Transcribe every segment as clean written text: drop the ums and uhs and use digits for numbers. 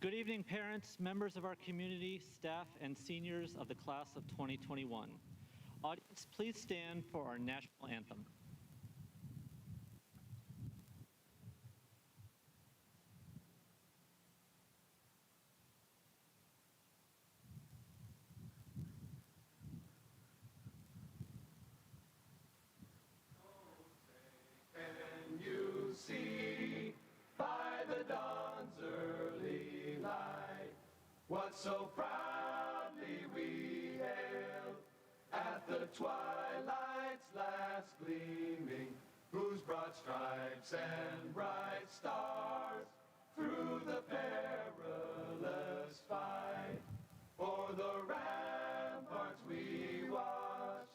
Good evening, parents, members of our community, staff, and seniors of the class of 2021. Audience, please stand for our national anthem. Can you see by the dawn's early light what so proudly we hailed at the twilight's last gleaming, whose broad stripes and bright stars through the perilous fight o'er the ramparts we watched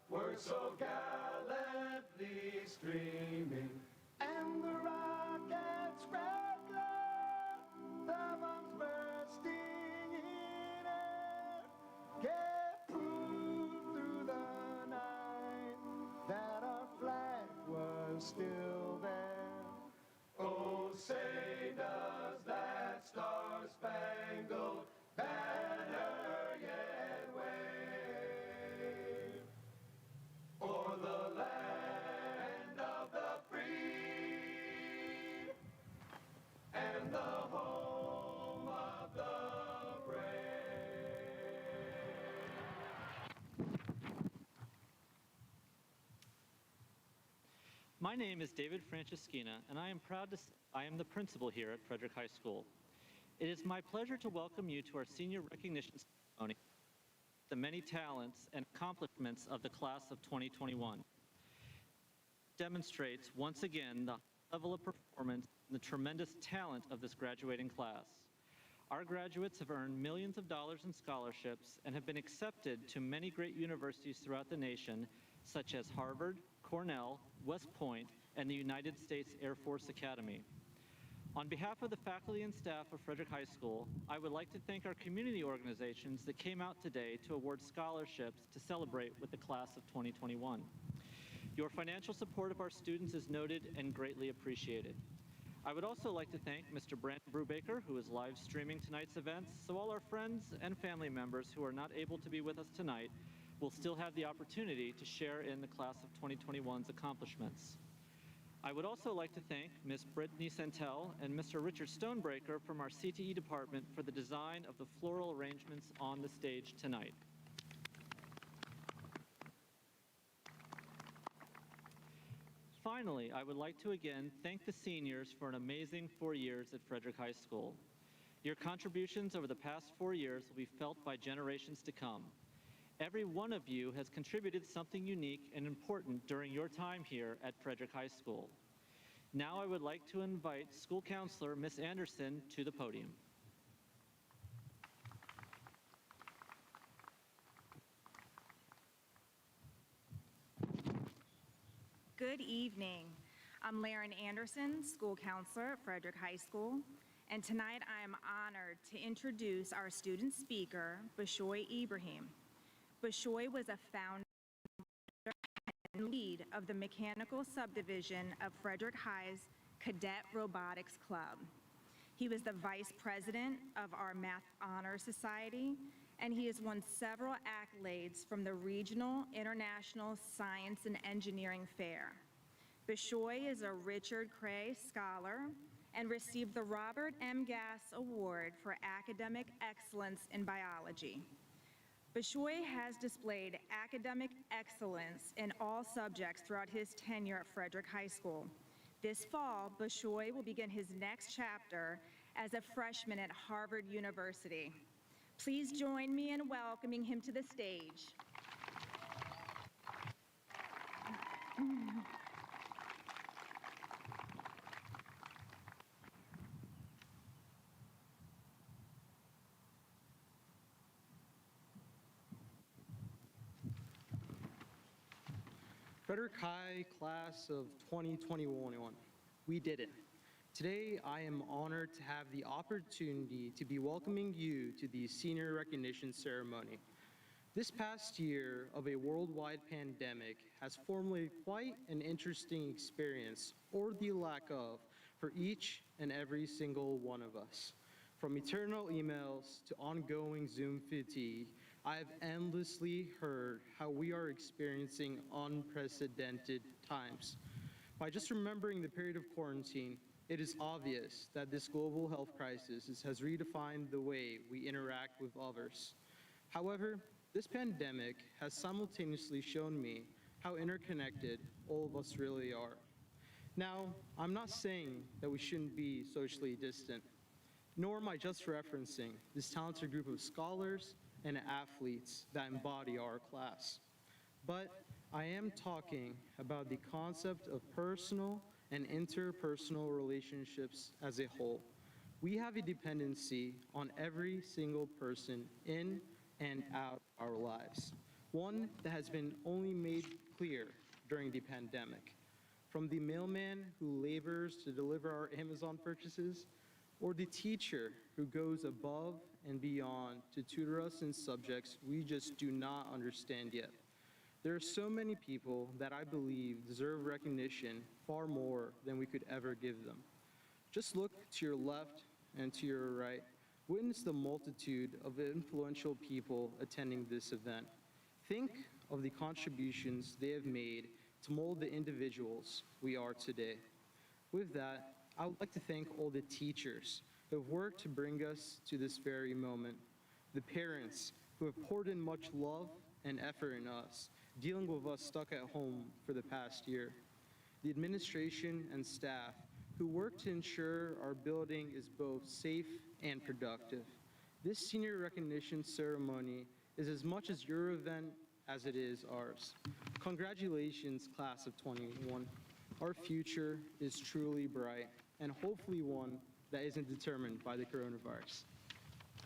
were so gallantly streaming, and the rocket's red glow, the bombs bursting in air, gave proof through the night that our flag was still there. Oh, say does that star-spangled banner yet wave o'er the land of the free and the home of the brave? My name is David Franceschina, and I am proud to say I am the principal here at Frederick High School. It is my pleasure to welcome you to our senior recognition ceremony, the many talents and accomplishments of the class of 2021. Demonstrates once again the level of performance and the tremendous talent of this graduating class. Our graduates have earned millions of dollars in scholarships and have been accepted to many great universities throughout the nation, such as Harvard, Cornell, West Point, and the United States Air Force Academy. On behalf of the faculty and staff of Frederick High School, I would like to thank our community organizations that came out today to award scholarships to celebrate with the class of 2021. Your financial support of our students is noted and greatly appreciated. I would also like to thank Mr. Brandon Brubaker, who is live streaming tonight's events, so all our friends and family members who are not able to be with us tonight will still have the opportunity to share in the class of 2021's accomplishments. I would also like to thank Ms. Brittany Santel and Mr. Richard Stonebreaker from our CTE department for the design of the floral arrangements on the stage tonight. Finally, I would like to again thank the seniors for an amazing 4 years at Frederick High School. Your contributions over the past 4 years will be felt by generations to come. Every one of you has contributed something unique and important during your time here at Frederick High School. Now I would like to invite school counselor Ms. Anderson to the podium. Good evening. I'm Laren Anderson, school counselor at Frederick High School, and tonight I am honored to introduce our student speaker, Bashoy Ibrahim. Bashoy was a founder and lead of the mechanical subdivision of Frederick High's Cadet Robotics Club. He was the vice president of our Math Honor Society, and he has won several accolades from the Regional International Science and Engineering Fair. Bashoy is a Richard Cray Scholar and received the Robert M. Gass Award for Academic Excellence in Biology. Bashoy has displayed academic excellence in all subjects throughout his tenure at Frederick High School. This fall, Bashoy will begin his next chapter as a freshman at Harvard University. Please join me in welcoming him to the stage. Frederick High class of 2021, we did it. Today, I am honored to have the opportunity to be welcoming you to the senior recognition ceremony. This past year of a worldwide pandemic has formulated quite an interesting experience, or the lack of, for each and every single one of us. From eternal emails to ongoing Zoom fatigue, I have endlessly heard how we are experiencing unprecedented times. By just remembering the period of quarantine, it is obvious that this global health crisis has redefined the way we interact with others. However, this pandemic has simultaneously shown me how interconnected all of us really are. Now, I'm not saying that we shouldn't be socially distant, nor am I just referencing this talented group of scholars and athletes that embody our class. But I am talking about the concept of personal and interpersonal relationships as a whole. We have a dependency on every single person in and out our lives, one that has been only made clear during the pandemic. From the mailman who labors to deliver our Amazon purchases, or the teacher who goes above and beyond to tutor us in subjects we just do not understand yet. There are so many people that I believe deserve recognition far more than we could ever give them. Just look to your left and to your right. Witness the multitude of influential people attending this event. Think of the contributions they have made to mold the individuals we are today. With that, I would like to thank all the teachers who have worked to bring us to this very moment, the parents who have poured in much love and effort in us, dealing with us stuck at home for the past year, the administration and staff who work to ensure our building is both safe and productive. This senior recognition ceremony is as much as your event as it is ours. Congratulations, class of 21. Our future is truly bright, and hopefully one that isn't determined by the coronavirus.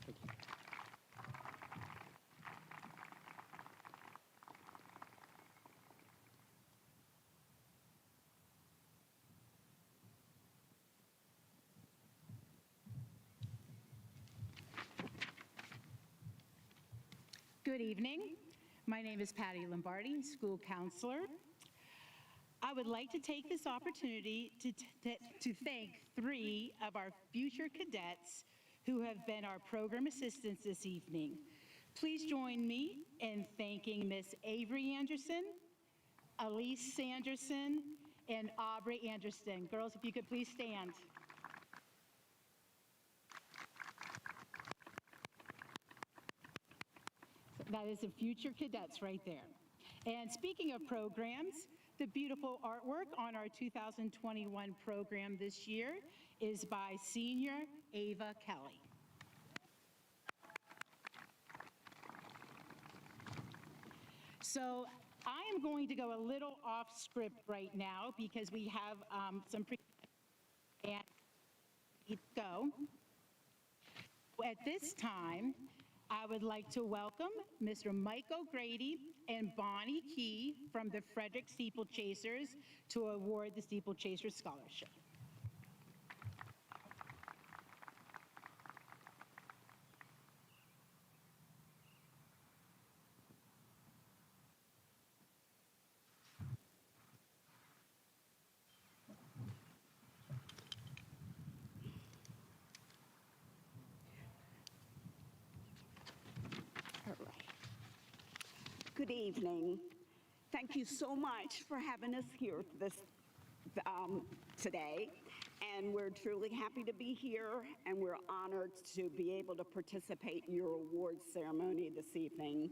Thank you. Good evening. My name is Patty Lombardi, school counselor. I would like to take this opportunity to thank 3 of our future cadets who have been our program assistants this evening. Please join me in thanking Miss Avery Anderson, Elise Sanderson, and Aubrey Anderson. Girls, if you could please stand. That is the future cadets right there. And speaking of programs, the beautiful artwork on our 2021 program this year is by senior Ava Kelly. So I am going to go a little off script right now because we have some and go. At this time, I would like to welcome Mr. Mike O'Grady and Bonnie Key from the Frederick Steeplechasers to award the Steeplechaser Scholarship. Good evening. Thank you so much for having us here today. And we're truly happy to be here, and we're honored to be able to participate in your awards ceremony this evening.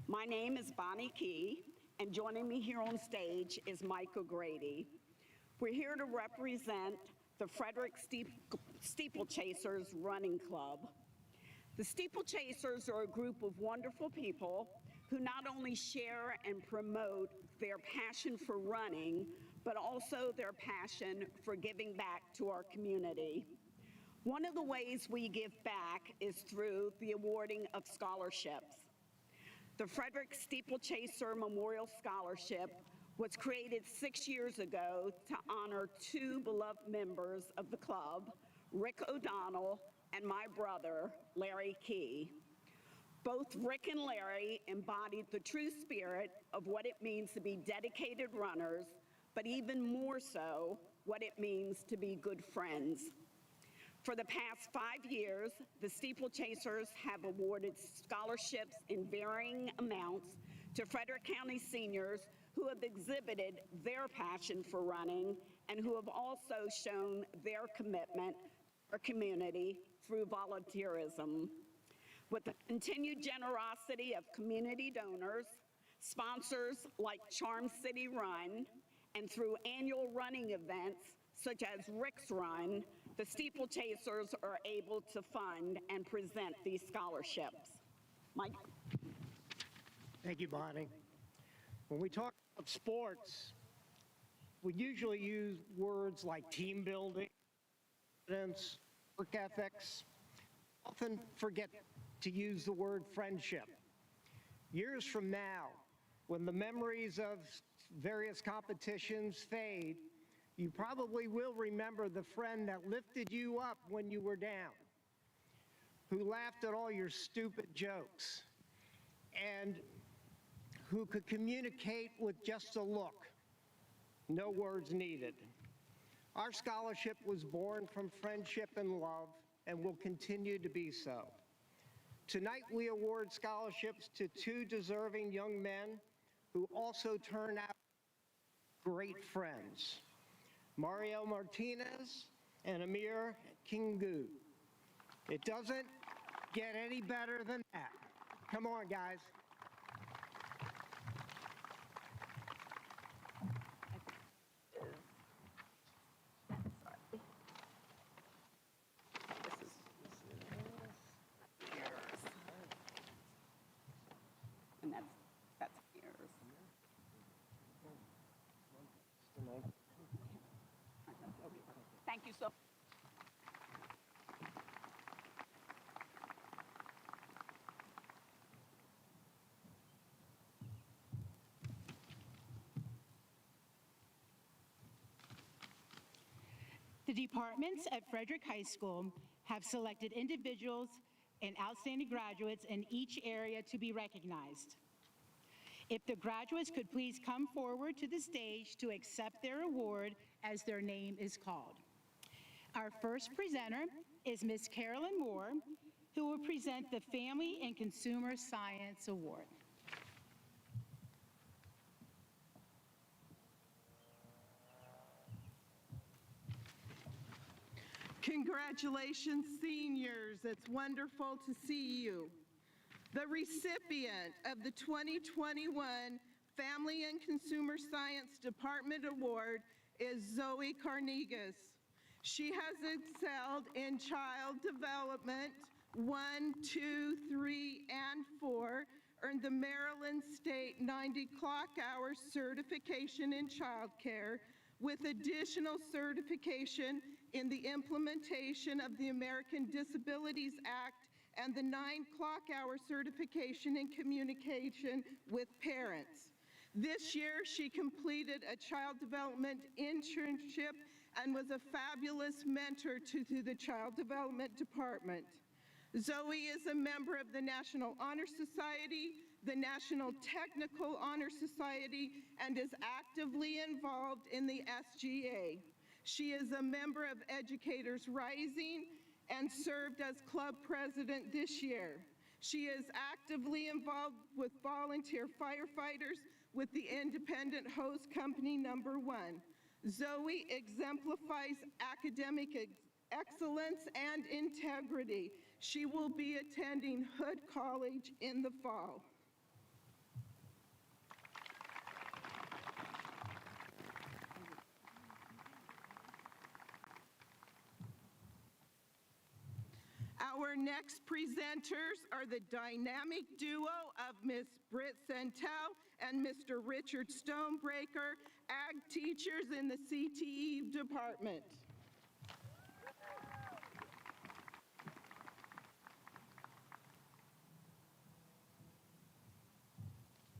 My name is Bonnie Key, and joining me here on stage is Mike O'Grady. We're here to represent the Frederick Steeplechasers Running Club. The Steeplechasers are a group of wonderful people who not only share and promote their passion for running, but also their passion for giving back to our community. One of the ways we give back is through the awarding of scholarships. The Frederick Steeplechaser Memorial Scholarship was created 6 years ago to honor 2 beloved members of the club, Rick O'Donnell and my brother, Larry Key. Both Rick and Larry embodied the true spirit of what it means to be dedicated runners, but even more so, what it means to be good friends. For the past 5 years, the steeplechasers have awarded scholarships in varying amounts to Frederick County seniors who have exhibited their passion for running and who have also shown their commitment to our community through volunteerism. With the continued generosity of community donors, sponsors like Charm City Run, and through annual running events such as Rick's Run, the steeplechasers are able to fund and present these scholarships. Mike? Thank you, Bonnie. When we talk about sports, we usually use words like team building, confidence, work ethics, often forget to use the word friendship. Years from now, when the memories of various competitions fade, you probably will remember the friend that lifted you up when you were down, who laughed at all your stupid jokes, and who could communicate with just a look, no words needed. Our scholarship was born from friendship and love and will continue to be so. Tonight we award scholarships to 2 deserving young men who also turn out great friends, Mario Martinez and Amir Kingu. It doesn't get any better than that. Come on, guys. And that's yours. Thank you so much. The departments at Frederick High School have selected individuals and outstanding graduates in each area to be recognized. If the graduates could please come forward to the stage to accept their award as their name is called. Our first presenter is Ms. Carolyn Moore, who will present the Family and Consumer Science Award. Congratulations, seniors. It's wonderful to see you. The recipient of the 2021 Family and Consumer Science Department Award is Zoe Carnegas. She has excelled in child development 1, 2, 3, and 4, earned the Maryland State 90 clock hour certification in child care, with additional certification in the implementation of the American Disabilities Act and the 9 clock hour certification in communication with parents. This year, she completed a child development internship and was a fabulous mentor to the Child Development Department. Zoe is a member of the National Honor Society, the National Technical Honor Society, and is actively involved in the SGA. She is a member of Educators Rising and served as club president this year. She is actively involved with volunteer firefighters with the Independent Hose Company No. 1. Zoe exemplifies academic excellence and integrity. She will be attending Hood College in the fall. Our next presenters are the dynamic duo of Ms. Britt Santel and Mr. Richard Stonebreaker, ag teachers in the CTE department.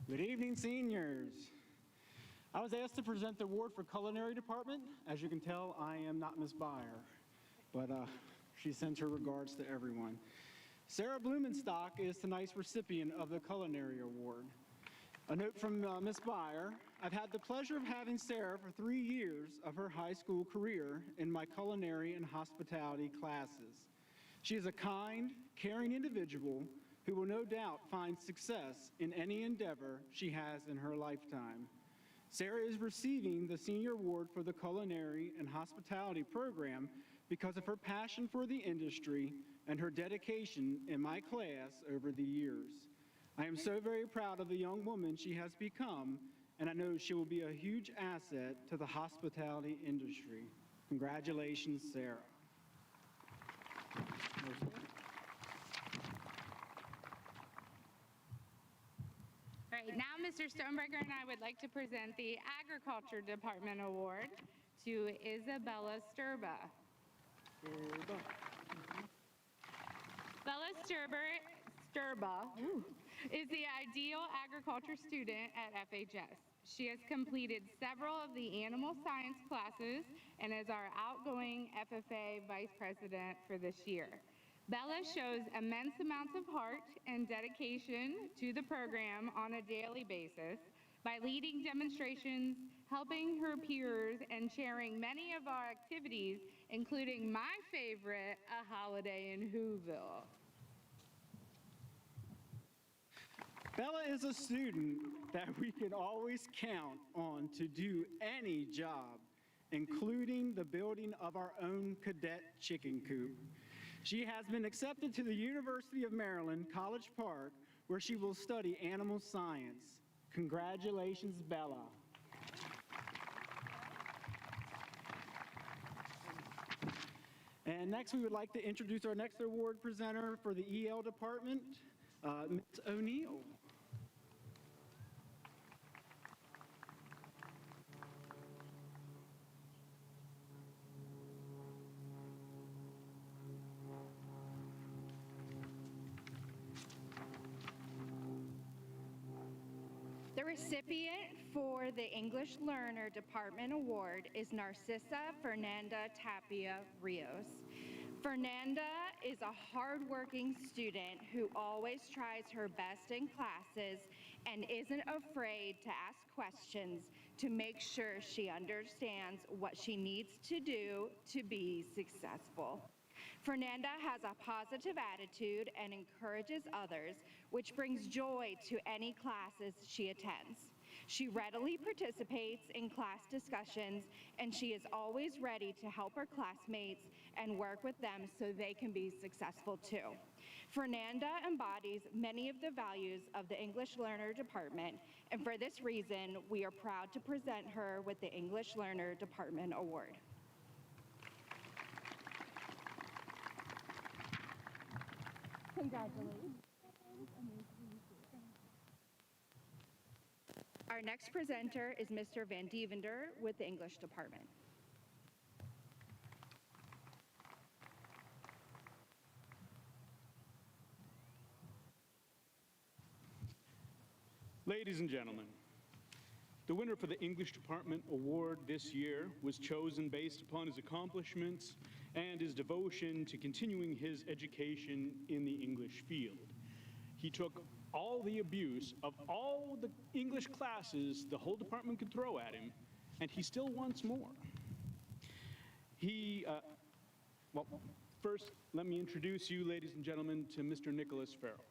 Good evening, seniors. I was asked to present the award for culinary department. As you can tell, I am not Ms. Byer, but she sends her regards to everyone. Sarah Blumenstock is tonight's recipient of the culinary award. A note from Ms. Byer, I've had the pleasure of having Sarah for 3 years of her high school career in my culinary and hospitality classes. She is a kind, caring individual who will no doubt find success in any endeavor she has in her lifetime. Sarah is receiving the Senior Award for the Culinary and Hospitality program because of her passion for the industry and her dedication in my class over the years. I am so very proud of the young woman she has become, and I know she will be a huge asset to the hospitality industry. Congratulations, Sarah. All right, now Mr. Stoneberger and I would like to present the Agriculture Department Award to Isabella Sturba. Bella Sturba is the ideal agriculture student at FHS. She has completed several of the animal science classes and is our outgoing FFA vice president for this year. Bella shows immense amounts of heart and dedication to the program on a daily basis by leading demonstrations, helping her peers, and chairing many of our activities, including my favorite, a holiday in Whoville. Bella is a student that we can always count on to do any job, including the building of our own cadet chicken coop. She has been accepted to the University of Maryland, College Park, where she will study animal science. Congratulations, Bella. And next, we would like to introduce our next award presenter for the EL department, Ms. O'Neill. The recipient for the English Learner Department Award is Narcissa Fernanda Tapia Rios. Fernanda is a hardworking student who always tries her best in classes and isn't afraid to ask questions to make sure she understands what she needs to do to be successful. Fernanda has a positive attitude and encourages others, which brings joy to any classes she attends. She readily participates in class discussions, and she is always ready to help her classmates and work with them so they can be successful too. Fernanda embodies many of the values of the English Learner Department, and for this reason, we are proud to present her with the English Learner Department Award. Congratulations. Our next presenter is Mr. Van Devender with the English Department. Ladies and gentlemen, the winner for the English Department Award this year was chosen based upon his accomplishments and his devotion to continuing his education in the English field. He took all the abuse of all the English classes the whole department could throw at him, and he still wants more. Well, first, let me introduce you, ladies and gentlemen, to Mr. Nicholas Farrell.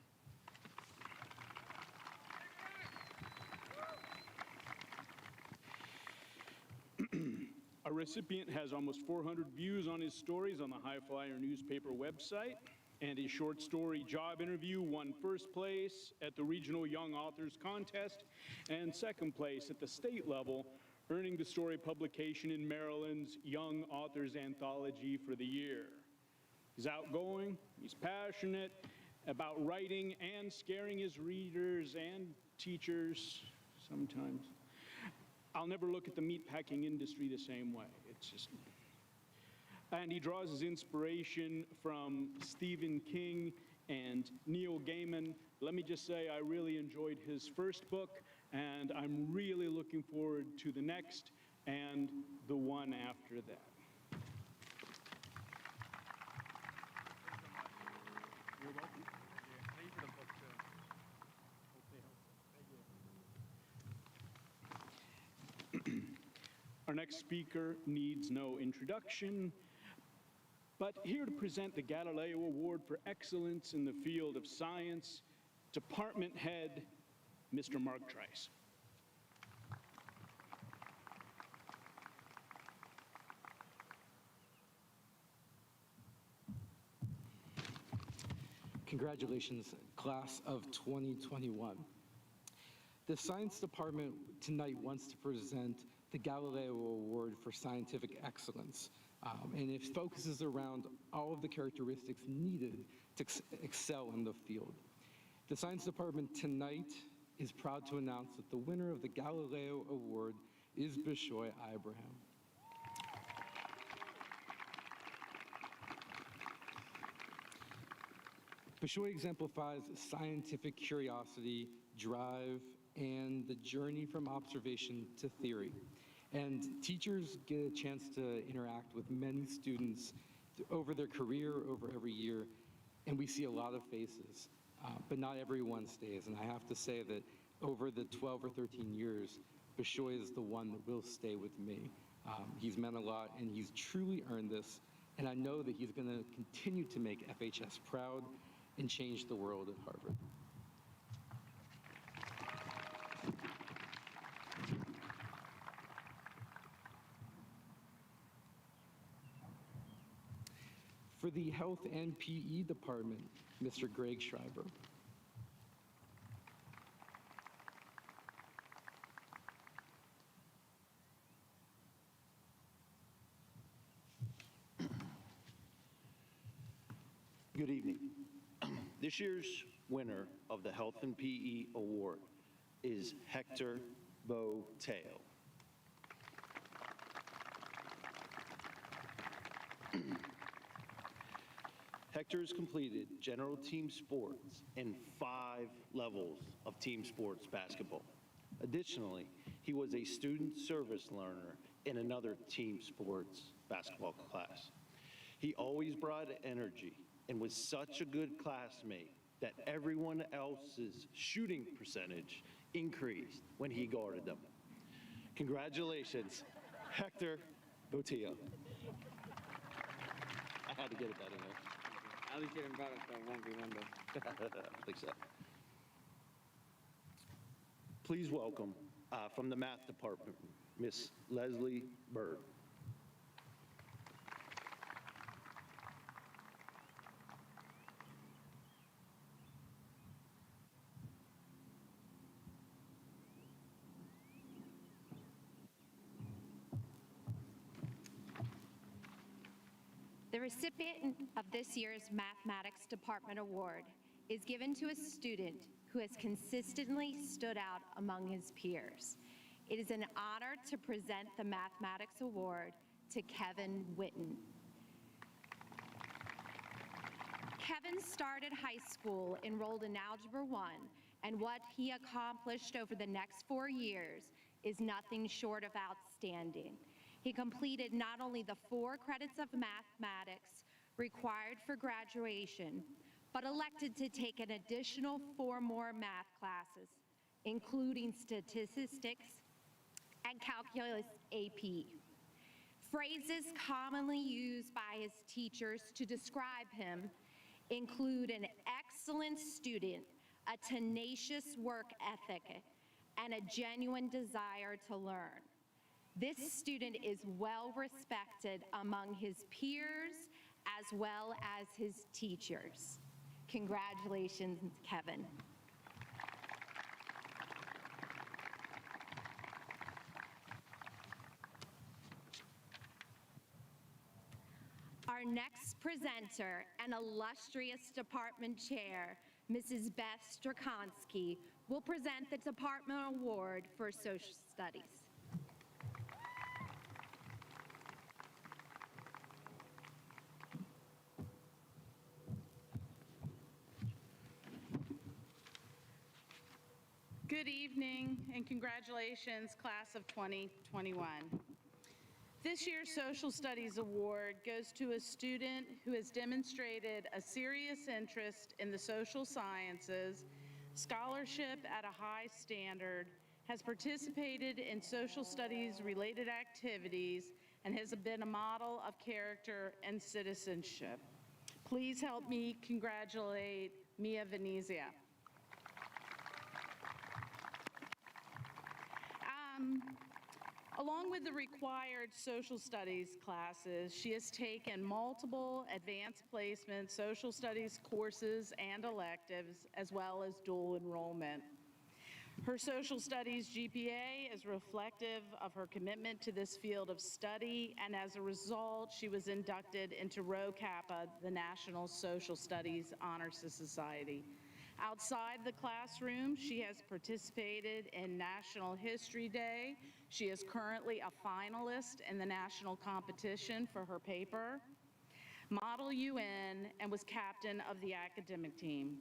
Our recipient has almost 400 views on his stories on the High Flyer newspaper website, and his short story job interview won first place at the Regional Young Authors Contest and second place at the state level, earning the story publication in Maryland's Young Authors Anthology for the year. He's outgoing, he's passionate about writing and scaring his readers and teachers sometimes. I'll never look at the meatpacking industry the same way. It's just... And he draws his inspiration from Stephen King and Neil Gaiman. Let me just say I really enjoyed his first book, and I'm really looking forward to the next and the one after that. You're welcome. Thank you for the book, too. next speaker needs no introduction, but here to present the Galileo Award for Excellence in the Field of Science, Department Head, Mr. Mark Trice. Congratulations, class of 2021. The Science Department tonight wants to present the Galileo Award for Scientific Excellence, and it focuses around all of the characteristics needed to excel in the field. The Science Department tonight is proud to announce that the winner of the Galileo Award is Bishoy Ibrahim. Bishoy exemplifies scientific curiosity, drive, and the journey from observation to theory. And teachers get a chance to interact with many students over their career, over every year, and we see a lot of faces, but not everyone stays. And I have to say that over the 12 or 13 years, Bishoy is the one that will stay with me. He's meant a lot, and he's truly earned this, and I know that he's going to continue to make FHS proud and change the world at Harvard. For the Health and PE Department, Mr. Greg Schreiber. Good evening. This year's winner of the Health and PE Award is Hector Boteo. Hector has completed general team sports in 5 levels of team sports basketball. Additionally, he was a student service learner in another team sports basketball class. He always brought energy and was such a good classmate that everyone else's shooting percentage increased when he guarded them. Congratulations, Hector Boteo. I had to get it that in there. At least getting brought up that 1v1 though. I think so. Please welcome, from the math department, Miss Leslie Bird. The recipient of this year's Mathematics Department Award is given to a student who has consistently stood out among his peers. It is an honor to present the Mathematics Award to Kevin Witten. Kevin started high school enrolled in Algebra 1, and what he accomplished over the next 4 years is nothing short of outstanding. He completed not only the 4 credits of mathematics required for graduation, but elected to take an additional 4 more math classes, including statistics and calculus AP. Phrases commonly used by his teachers to describe him include an excellent student, a tenacious work ethic, and a genuine desire to learn. This student is well respected among his peers as well as his teachers. Congratulations, Kevin. Our next presenter and illustrious department chair, Mrs. Beth Strakonsky, will present the Department Award for Social Studies. Good evening and congratulations, class of 2021. This year's Social Studies Award goes to a student who has demonstrated a serious interest in the social sciences, scholarship at a high standard, has participated in social studies related activities, and has been a model of character and citizenship. Please help me congratulate Mia Venezia. Along with the required social studies classes, she has taken multiple advanced placement social studies courses and electives, as well as dual enrollment. Her social studies GPA is reflective of her commitment to this field of study, and as a result, she was inducted into Rho Kappa, the National Social Studies Honor Society. Outside the classroom, she has participated in National History Day. She is currently a finalist in the national competition for her paper, Model UN, and was captain of the academic team.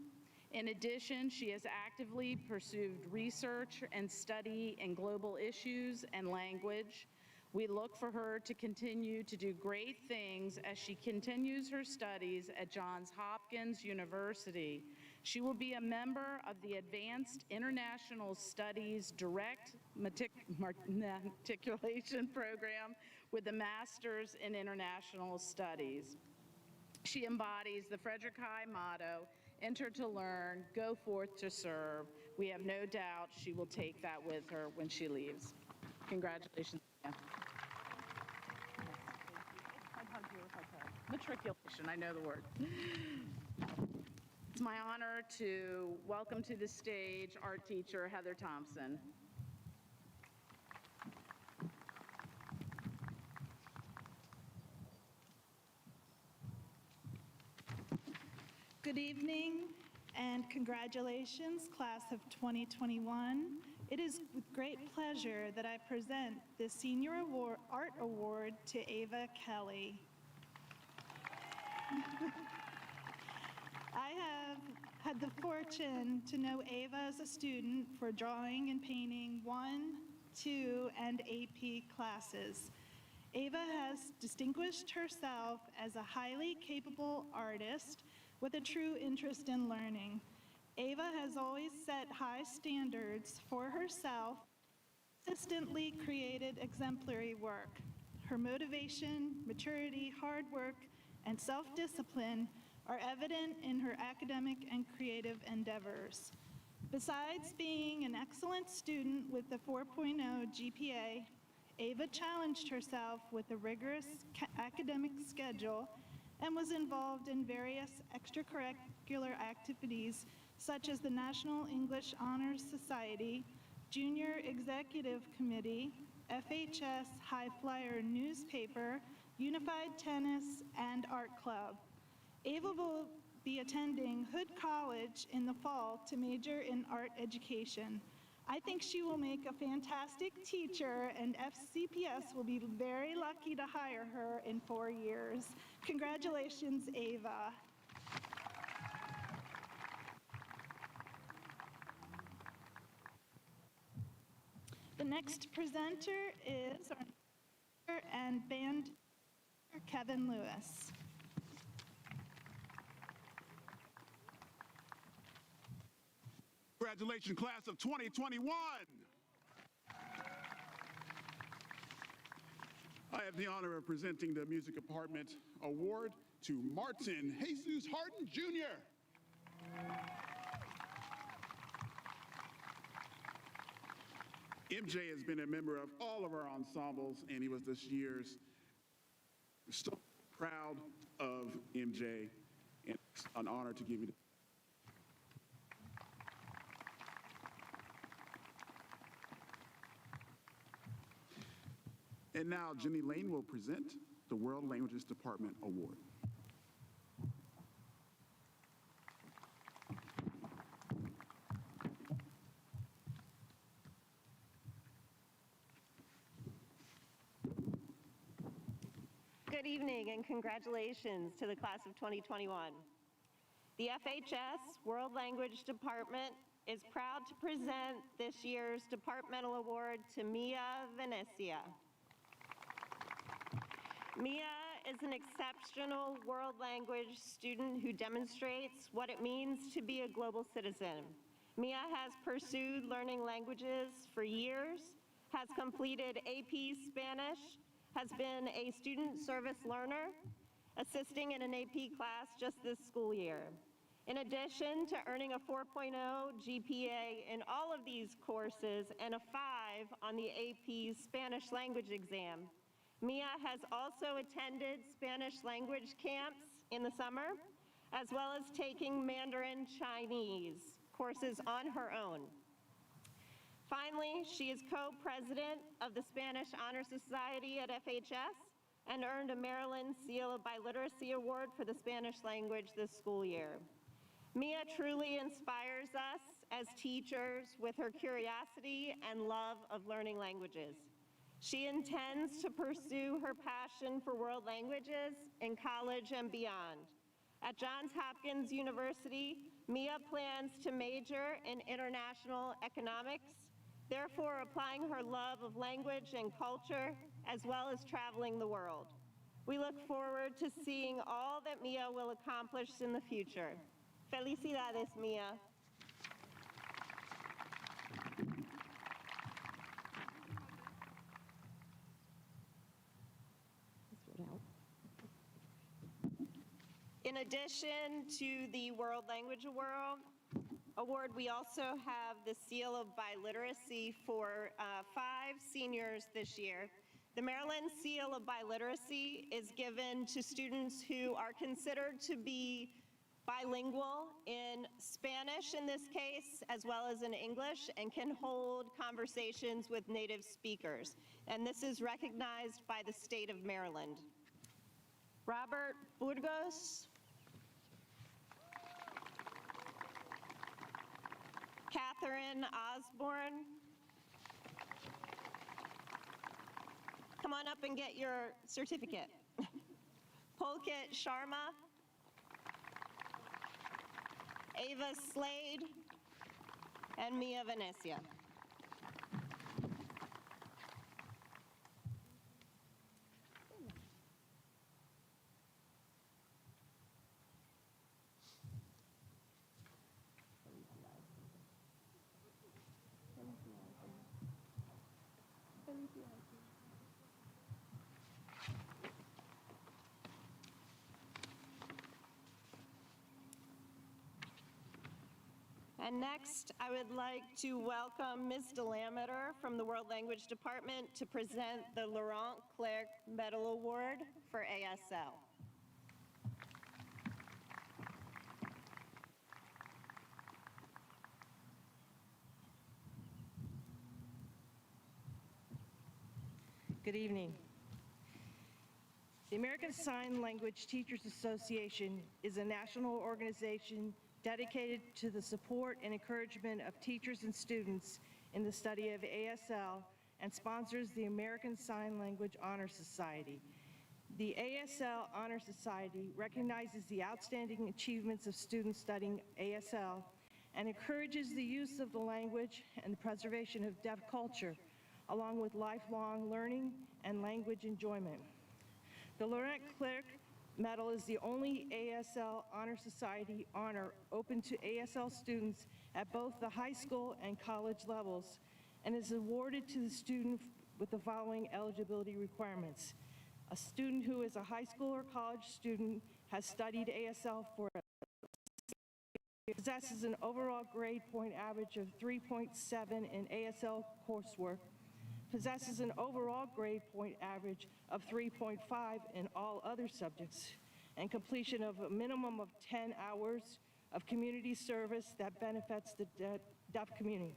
In addition, she has actively pursued research and study in global issues and language. We look for her to continue to do great things as she continues her studies at Johns Hopkins University. She will be a member of the Advanced International Studies Direct Matriculation Program with a Master's in International Studies. She embodies the Frederick High motto, enter to learn, go forth to serve. We have no doubt she will take that with her when she leaves. Congratulations. Matriculation, I know the word. It's my honor to welcome to the stage art teacher Heather Thompson. Good evening and congratulations, class of 2021. It is with great pleasure that I present the Senior Art Award to Ava Kelly. I have had the fortune to know Ava as a student for drawing and painting 1, 2, and AP classes. Ava has distinguished herself as a highly capable artist with a true interest in learning. Ava has always set high standards for herself, consistently created exemplary work. Her motivation, maturity, hard work, and self-discipline are evident in her academic and creative endeavors. Besides being an excellent student with a 4.0 GPA, Ava challenged herself with a rigorous academic schedule and was involved in various extracurricular activities such as the National English Honors Society, Junior Executive Committee, FHS High Flyer newspaper, Unified Tennis, and Art Club. Ava will be attending Hood College in the fall to major in art education. I think she will make a fantastic teacher, and FCPS will be very lucky to hire her in 4 years. Congratulations, Ava. The next presenter is our and band Kevin Lewis. Congratulations, class of 2021. I have the honor of presenting the Music Department Award to Martin Jesus Harden, Jr. MJ has been a member of all of our ensembles, and he was this year's. We're so proud of MJ, and it's an honor to give you the And now Jenny Lane will present the World Languages Department Award. Good evening and congratulations to the class of 2021. The FHS World Language Department is proud to present this year's Departmental Award to Mia Venezia. Mia is an exceptional world language student who demonstrates what it means to be a global citizen. Mia has pursued learning languages for years, has completed AP Spanish, has been a student service learner, assisting in an AP class just this school year. In addition to earning a 4.0 GPA in all of these courses and a 5 on the AP Spanish language exam, Mia has also attended Spanish language camps in the summer, as well as taking Mandarin Chinese courses on her own. Finally, she is co-president of the Spanish Honor Society at FHS and earned a Maryland Seal of Biliteracy Award for the Spanish language this school year. Mia truly inspires us as teachers with her curiosity and love of learning languages. She intends to pursue her passion for world languages in college and beyond. At Johns Hopkins University, Mia plans to major in international economics, therefore applying her love of language and culture, as well as traveling the world. We look forward to seeing all that Mia will accomplish in the future. Felicidades, Mia. In addition to the World Language Award, we also have the Seal of Biliteracy for 5 seniors this year. The Maryland Seal of Biliteracy is given to students who are considered to be bilingual in Spanish in this case, as well as in English, and can hold conversations with native speakers. And this is recognized by the state of Maryland. Robert Burgos, Catherine Osborne, come on up and get your certificate. Pulkit Sharma, Ava Slade, and Mia Venecia. And next, I would like to welcome Ms. Delameter from the World Language Department to present the Laurent Clerc Medal Award for ASL. Good evening. The American Sign Language Teachers Association is a national organization dedicated to the support and encouragement of teachers and students in the study of ASL and sponsors the American Sign Language Honor Society. The ASL Honor Society recognizes the outstanding achievements of students studying ASL and encourages the use of the language and the preservation of deaf culture, along with lifelong learning and language enjoyment. The Laurent Clerc Medal is the only ASL Honor Society honor open to ASL students at both the high school and college levels and is awarded to the student with the following eligibility requirements. A student who is a high school or college student has studied ASL for possesses an overall grade point average of 3.7 in ASL coursework, possesses an overall grade point average of 3.5 in all other subjects, and completion of a minimum of 10 hours of community service that benefits the deaf community.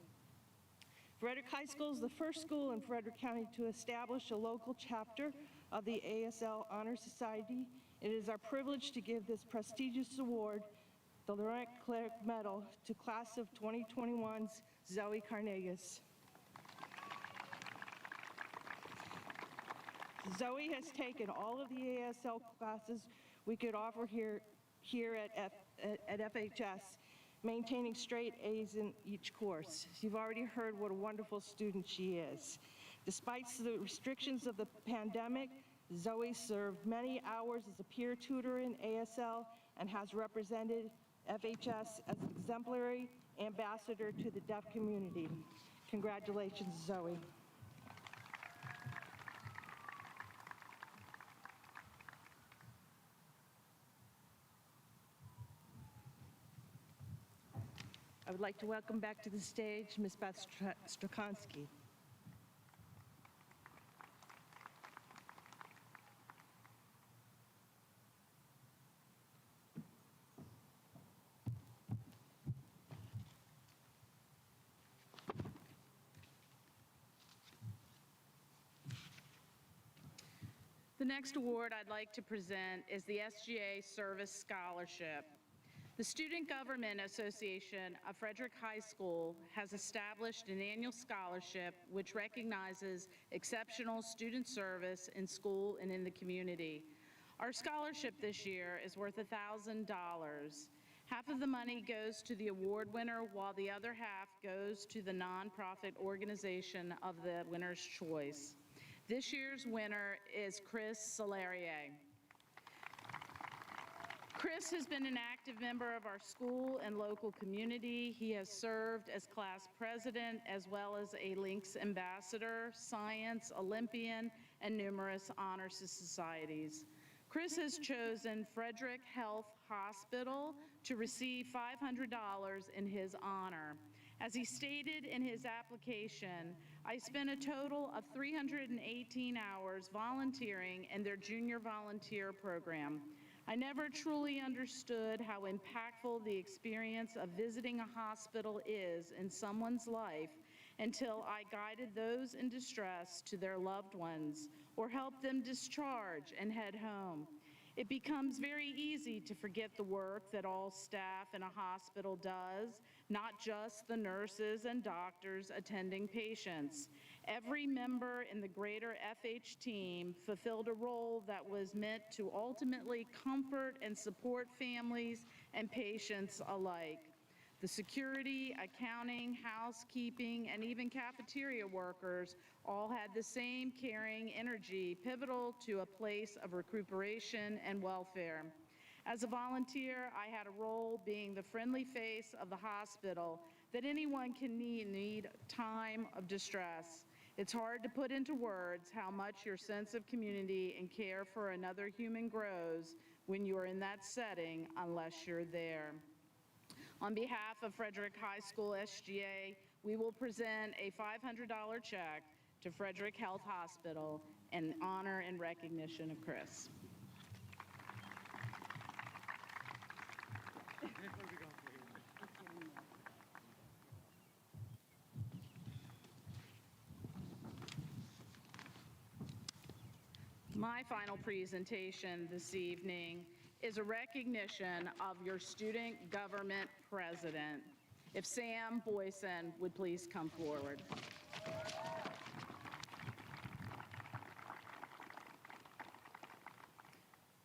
Frederick High School is the first school in Frederick County to establish a local chapter of the ASL Honor Society. It is our privilege to give this prestigious award, the Laurent Clerc Medal, to class of 2021's Zoe Carnegas. Zoe has taken all of the ASL classes we could offer here at FHS, maintaining straight A's in each course. You've already heard what a wonderful student she is. Despite the restrictions of the pandemic, Zoe served many hours as a peer tutor in ASL and has represented FHS as exemplary ambassador to the deaf community. Congratulations, Zoe. I would like to welcome back to the stage Ms. Beth Strakonsky. The next award I'd like to present is the SGA Service Scholarship. The Student Government Association of Frederick High School has established an annual scholarship which recognizes exceptional student service in school and in the community. Our scholarship this year is worth $1,000. Half of the money goes to the award winner, while the other half goes to the nonprofit organization of the winner's choice. This year's winner is Chris Solarier. Chris has been an active member of our school and local community. He has served as class president as well as a Lynx ambassador, science Olympian, and numerous honor societies. Chris has chosen Frederick Health Hospital to receive $500 in his honor. As he stated in his application, I spent a total of 318 hours volunteering in their junior volunteer program. I never truly understood how impactful the experience of visiting a hospital is in someone's life until I guided those in distress to their loved ones or helped them discharge and head home. It becomes very easy to forget the work that all staff in a hospital does, not just the nurses and doctors attending patients. Every member in the greater FH team fulfilled a role that was meant to ultimately comfort and support families and patients alike. The security, accounting, housekeeping, and even cafeteria workers all had the same caring energy pivotal to a place of recuperation and welfare. As a volunteer, I had a role being the friendly face of the hospital that anyone can need time of distress. It's hard to put into words how much your sense of community and care for another human grows when you are in that setting unless you're there. On behalf of Frederick High School SGA, we will present a $500 check to Frederick Health Hospital in honor and recognition of Chris. My final presentation this evening is a recognition of your student government president. If Sam Boyson would please come forward.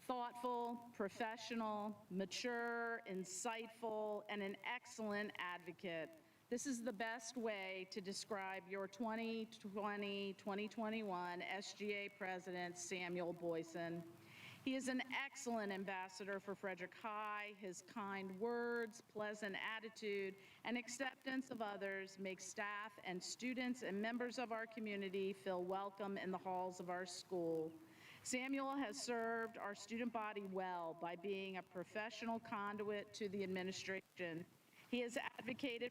Thoughtful, professional, mature, insightful, and an excellent advocate. This is the best way to describe your 2020-2021 SGA President, Samuel Boyson. He is an excellent ambassador for Frederick High. His kind words, pleasant attitude, and acceptance of others make staff and students and members of our community feel welcome in the halls of our school. Samuel has served our student body well by being a professional conduit to the administration. He has advocated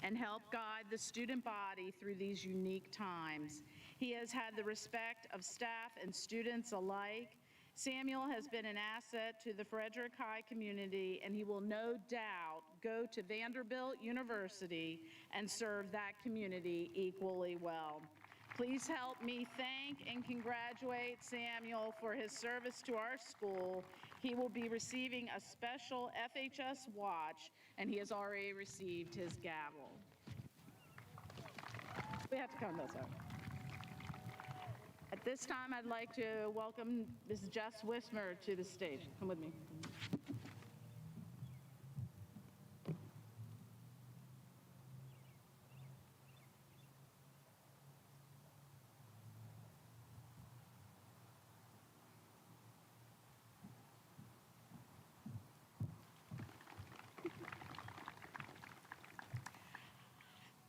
and helped guide the student body through these unique times. He has had the respect of staff and students alike. Samuel has been an asset to the Frederick High community, and he will no doubt go to Vanderbilt University and serve that community equally well. Please help me thank and congratulate Samuel for his service to our school. He will be receiving a special FHS watch, and he has already received his gavel. We have to come this way. At this time, I'd like to welcome Ms. Jess Wismer to the stage. Come with me.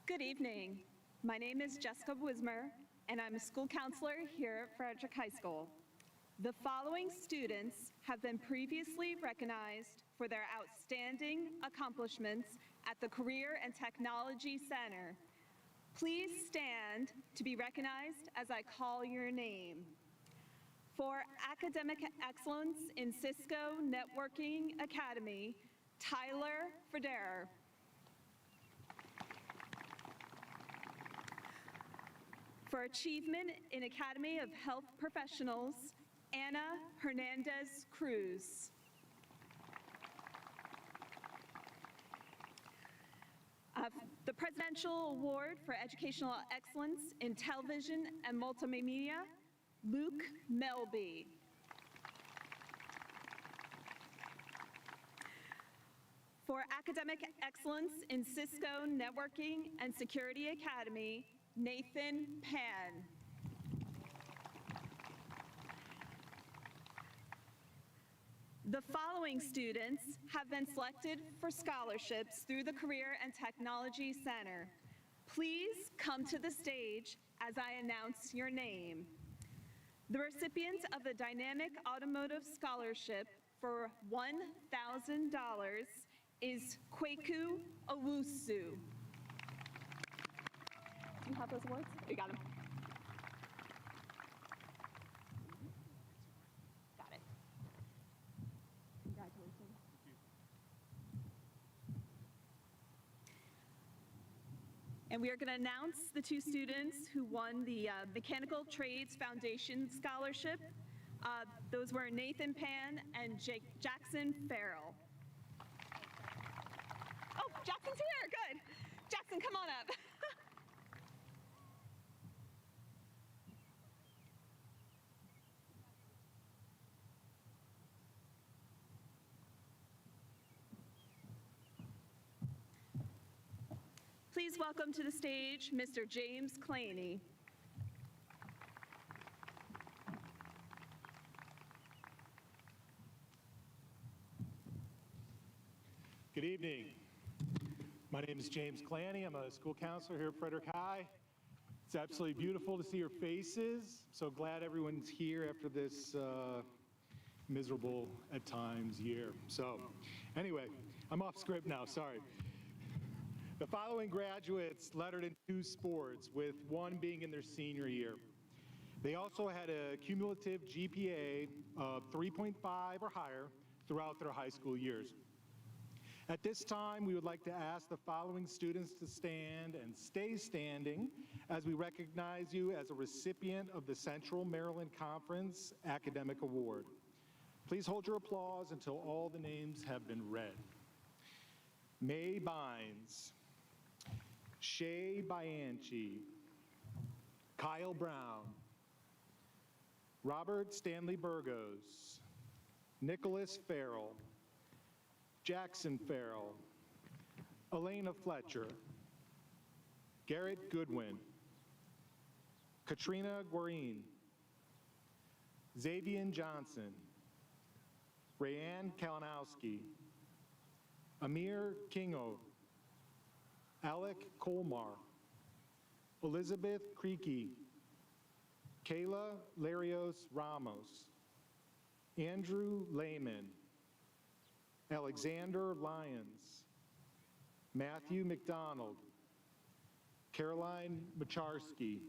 Good evening. My name is Jessica Wismer, and I'm a school counselor here at Frederick High School. The following students have been previously recognized for their outstanding accomplishments at the Career and Technology Center. Please stand to be recognized as I call your name. For academic excellence in Cisco Networking Academy, Tyler Frederick. For achievement in Academy of Health Professionals, Anna Hernandez Cruz. The Presidential Award for Educational Excellence in Television and Multimedia, Luke Melby. For academic excellence in Cisco Networking and Security Academy, Nathan Pan. The following students have been selected for scholarships through the Career and Technology Center. Please come to the stage as I announce your name. The recipient of the Dynamic Automotive Scholarship for $1,000 is Kweku Owusu. Do you have those awards? You got them. Got it. Congratulations. And we are going to announce the two students who won the Mechanical Trades Foundation Scholarship. Those were Nathan Pan and Jackson Farrell. Oh, Jackson's here, good. Jackson, come on up. Please welcome to the stage Mr. James Claney. Good evening. My name is James Clanny. I'm a school counselor here at Frederick High. It's absolutely beautiful to see your faces. So glad everyone's here after this miserable, at times, year. So anyway, I'm off script now, sorry. The following graduates lettered in 2 sports, with one being in their senior year. They also had a cumulative GPA of 3.5 or higher throughout their high school years. At this time, we would like to ask the following students to stand and stay standing as we recognize you as a recipient of the Central Maryland Conference Academic Award. Please hold your applause until all the names have been read. May Bynes, Shay Bianchi, Kyle Brown, Robert Stanley Burgos, Nicholas Farrell, Jackson Farrell, Elena Fletcher, Garrett Goodwin, Katrina Guarin, Xavier Johnson, Rayanne Kalinowski, Amir Kingo, Alec Colmar, Elizabeth Creaky, Kayla Larios Ramos, Andrew Lehman, Alexander Lyons, Matthew McDonald, Caroline Macharski,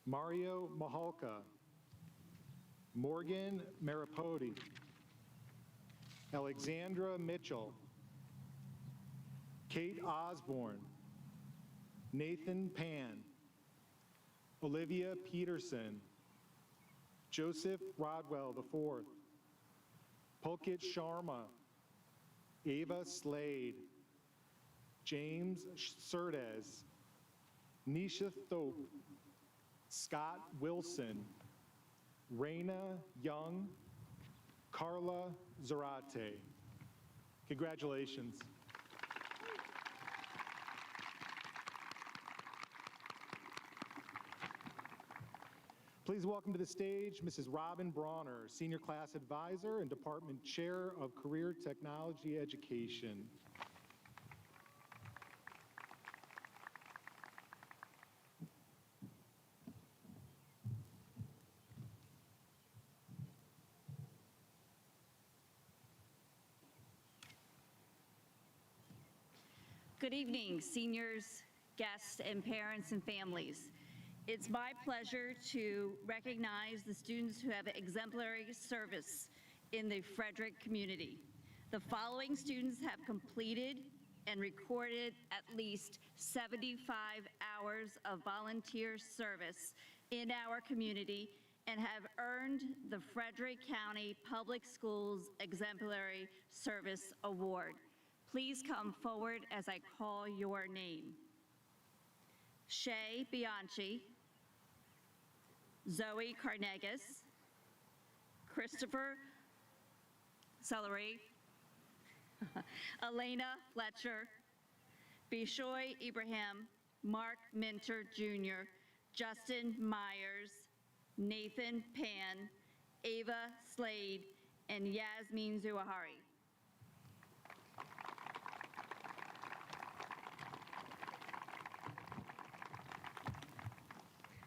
Mario Mahalka, Morgan Maripodi, Alexandra Mitchell, Kate Osborne, Nathan Pan, Olivia Peterson, Joseph Rodwell IV, Pulkit Sharma, Ava Slade, James Cerdes, Nisha Thope, Scott Wilson, Raina Young, Carla Zarate. Congratulations. Please welcome to the stage Mrs. Robin Bronner, Senior Class Advisor and Department Chair of Career Technology Education. Good evening, seniors, guests, and parents and families. It's my pleasure to recognize the students who have exemplary service in the Frederick community. The following students have completed and recorded at least 75 hours of volunteer service in our community and have earned the Frederick County Public Schools Exemplary Service Award. Please come forward as I call your name. Shay Bianchi, Zoe Carnegas, Christopher Celery, Elena Fletcher, Bishoy Ibrahim, Mark Minter Jr., Justin Myers, Nathan Pan, Ava Slade, and Yasmin Zuahari.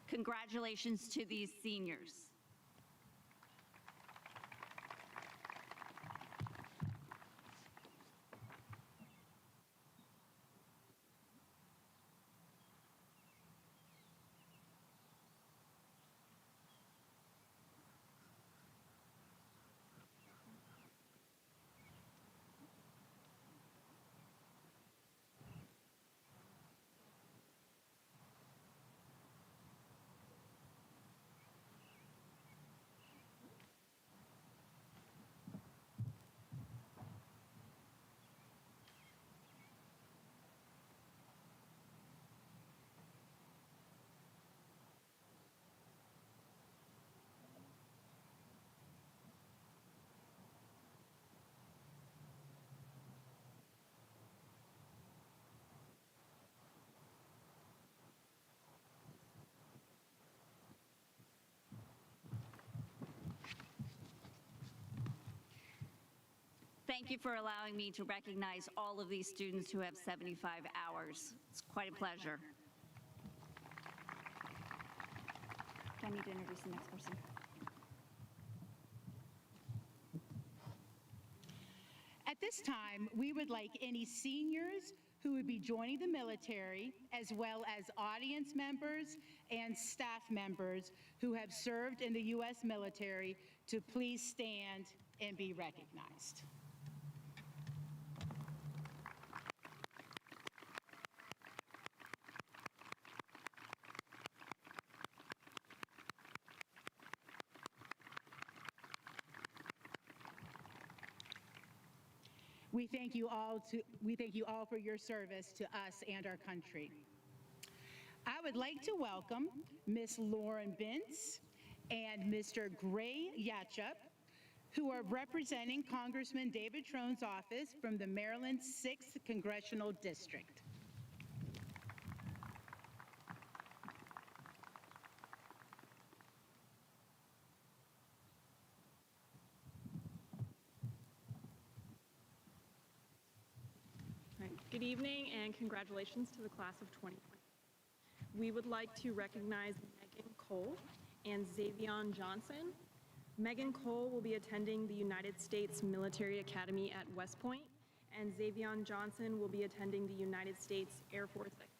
Congratulations to these seniors. Thank you for allowing me to recognize all of these students who have 75 hours. It's quite a pleasure. Do I need to introduce the next person? At this time, we would like any seniors who would be joining the military, as well as audience members and staff members who have served in the U.S. military, to please stand and be recognized. We thank you all for your service to us and our country. I would like to welcome Miss Lauren Bintz and Mr. Gray Yatchup, who are representing Congressman David Trone's office from the Maryland 6th Congressional District. Good evening and congratulations to the class of 2020. We would like to recognize Megan Cole and Xavion Johnson. Megan Cole will be attending the United States Military Academy at West Point, and Xavion Johnson will be attending the United States Air Force Academy.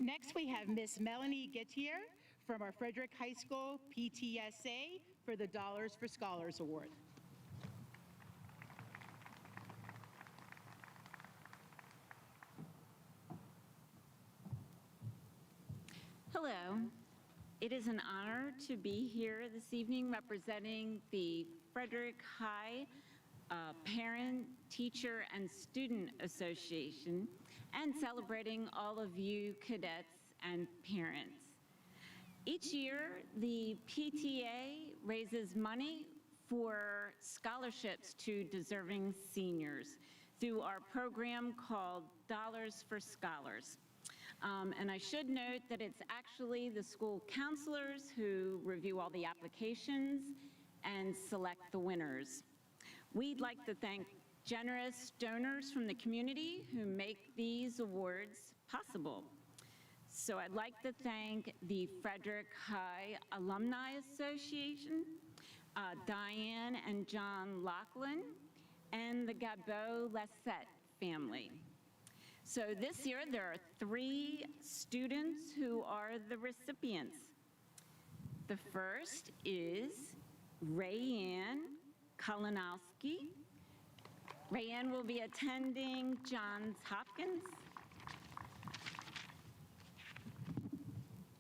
Next, we have Miss Melanie Gettier from our Frederick High School PTSA for the Dollars for Scholars Award. Hello. It is an honor to be here this evening representing the Frederick High Parent, Teacher, and Student Association and celebrating all of you cadets and parents. Each year, the PTA raises money for scholarships to deserving seniors through our program called Dollars for Scholars. And I should note that it's actually the school counselors who review all the applications and select the winners. We'd like to thank generous donors from the community who make these awards possible. So I'd like to thank the Frederick High Alumni Association, Diane and John Lachlan, and the Gabot Lassette family. So this year there are 3 students who are the recipients. The first is Rayanne Kalinowski. Rayanne will be attending Johns Hopkins.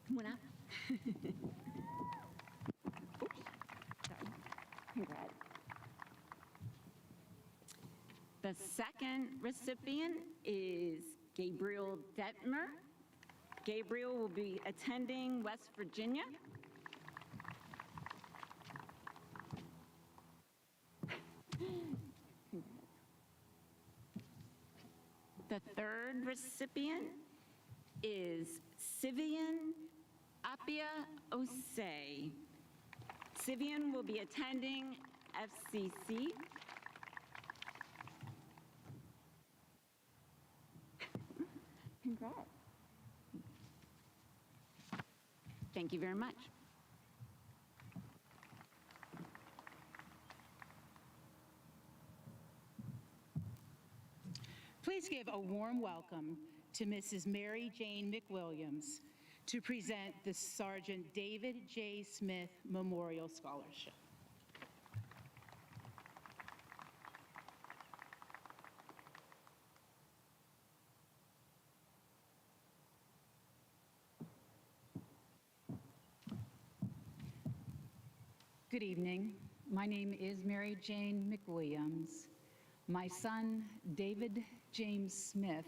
Come on up. Oops, sorry. Congrats. The second recipient is Gabriel Detmer. Gabriel will be attending West Virginia. The third recipient is Sivian Apia Osei. Sivian will be attending FCC. Congrats. Thank you very much. Please give a warm welcome to Mrs. Mary Jane McWilliams to present the Sergeant David J. Smith Memorial Scholarship. Good evening. My name is Mary Jane McWilliams. My son, David James Smith,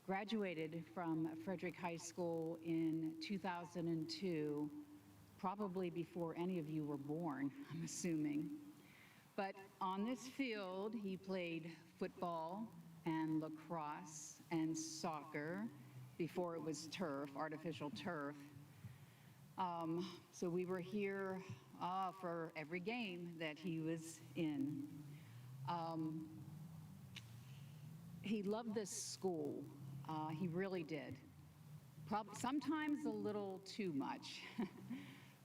graduated from Frederick High School in 2002, probably before any of you were born, I'm assuming. But on this field, he played football and lacrosse and soccer before it was turf, artificial turf. So we were here for every game that he was in. He loved this school. He really did. Sometimes a little too much.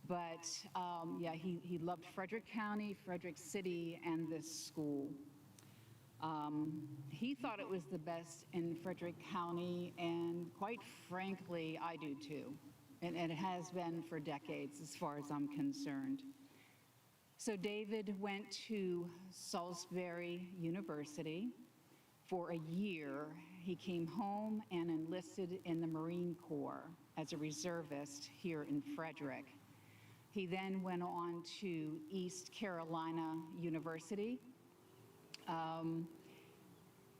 But yeah, he loved Frederick County, Frederick City, and this school. He thought it was the best in Frederick County, and quite frankly, I do too. And it has been for decades, as far as I'm concerned. So David went to Salisbury University for a year. He came home and enlisted in the Marine Corps as a reservist here in Frederick. He then went on to East Carolina University.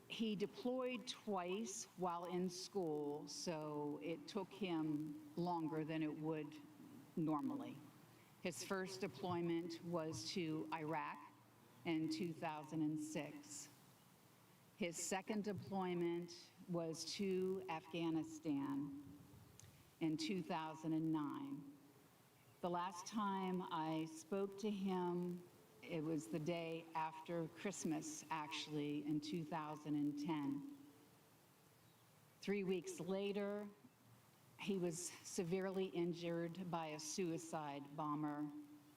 He deployed twice while in school, so it took him longer than it would normally. His first deployment was to Iraq in 2006. His second deployment was to Afghanistan in 2009. The last time I spoke to him, it was the day after Christmas, actually, in 2010. 3 weeks later, he was severely injured by a suicide bomber,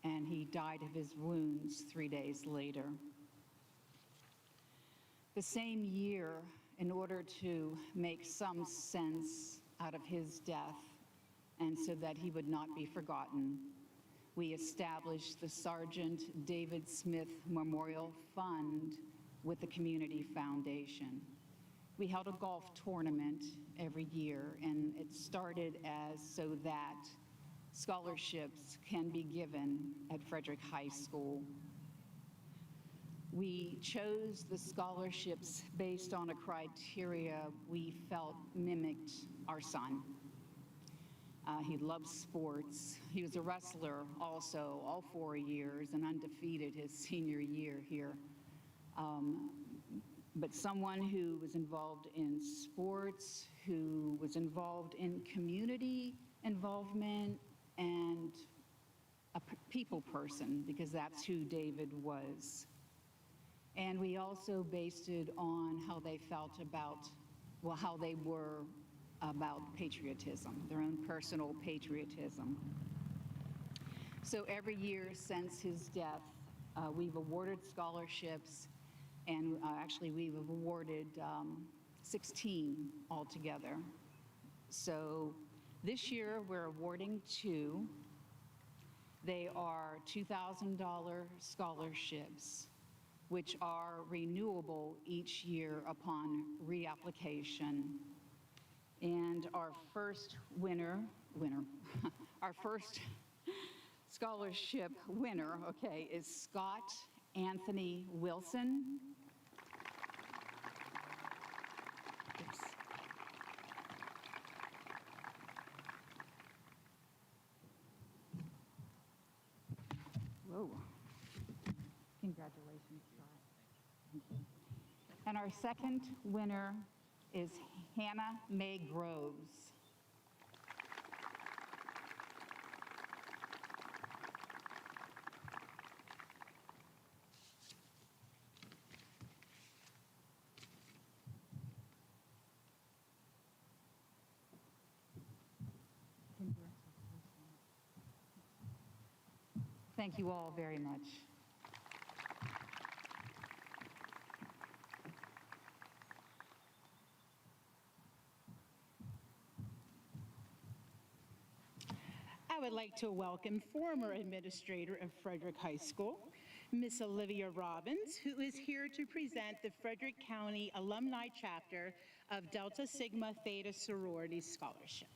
and he died of his wounds 3 days later. The same year, in order to make some sense out of his death, and so that he would not be forgotten, we established the Sergeant David Smith Memorial Fund with the Community Foundation. We held a golf tournament every year, and it started as so that scholarships can be given at Frederick High School. We chose the scholarships based on a criteria we felt mimicked our son. He loved sports. He was a wrestler also, all 4 years, and undefeated his senior year here. but someone who was involved in sports, who was involved in community involvement, and a people person, because that's who David was. And we also based it on how they felt about, well, how they were about patriotism, their own personal patriotism. So every year since his death, we've awarded scholarships, and actually we've awarded 16 altogether. So this year we're awarding 2. They are $2,000 scholarships, which are renewable each year upon reapplication. And our first our first scholarship winner, okay, is Scott Anthony Wilson. Oops. Whoa. Congratulations, Scott. Thank you. And our second winner is Hannah Mae Groves. Thank you all very much. I would like to welcome former administrator of Frederick High School, Miss Olivia Robbins, who is here to present the Frederick County Alumni Chapter of Delta Sigma Theta Sorority Scholarship.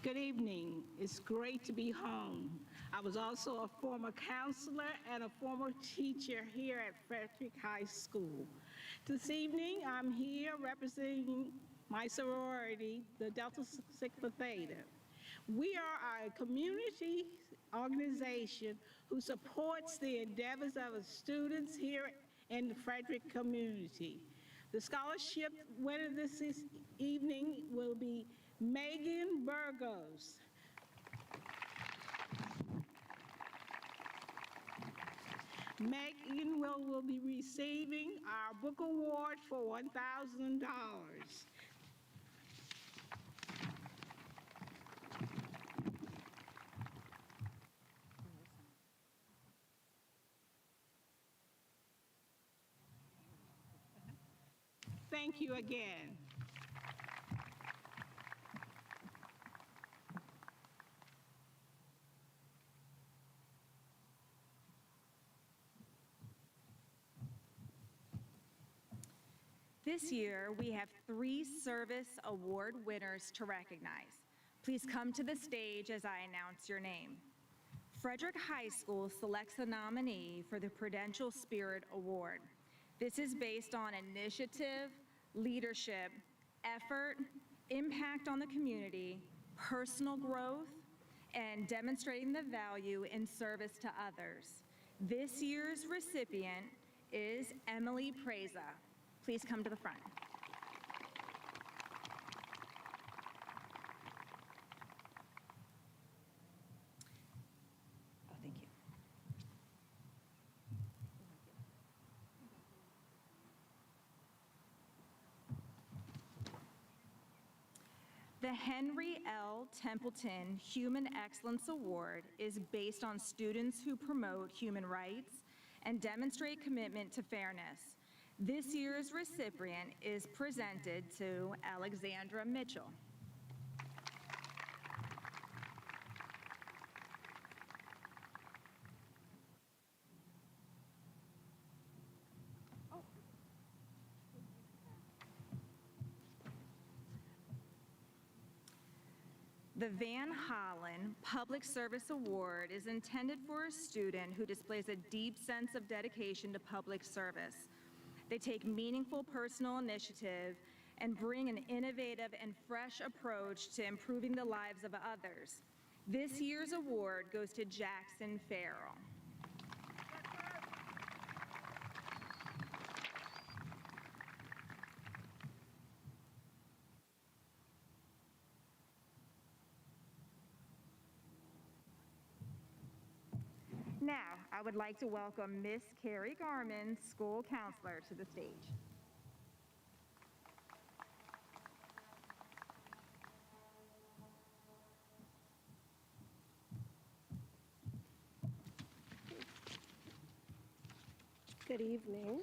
Good evening. It's great to be home. I was also a former counselor and a former teacher here at Frederick High School. This evening, I'm here representing my sorority, the Delta Sigma Theta. We are a community organization who supports the endeavors of the students here in the Frederick community. The scholarship winner this evening will be Megan Burgos. Megan will be receiving our book award for $1,000. Thank you again. This year, we have 3 service award winners to recognize. Please come to the stage as I announce your name. Frederick High School selects a nominee for the Prudential Spirit Award. This is based on initiative, leadership, effort, impact on the community, personal growth, and demonstrating the value in service to others. This year's recipient is Emily Preza. Please come to the front. Oh, thank you. The Henry L. Templeton Human Excellence Award is based on students who promote human rights and demonstrate commitment to fairness. This year's recipient is presented to Alexandra Mitchell. The Van Hollen Public Service Award is intended for a student who displays a deep sense of dedication to public service. They take meaningful personal initiative and bring an innovative and fresh approach to improving the lives of others. This year's award goes to Jackson Farrell. Now, I would like to welcome Miss Carrie Garman, school counselor, to the stage. Good evening.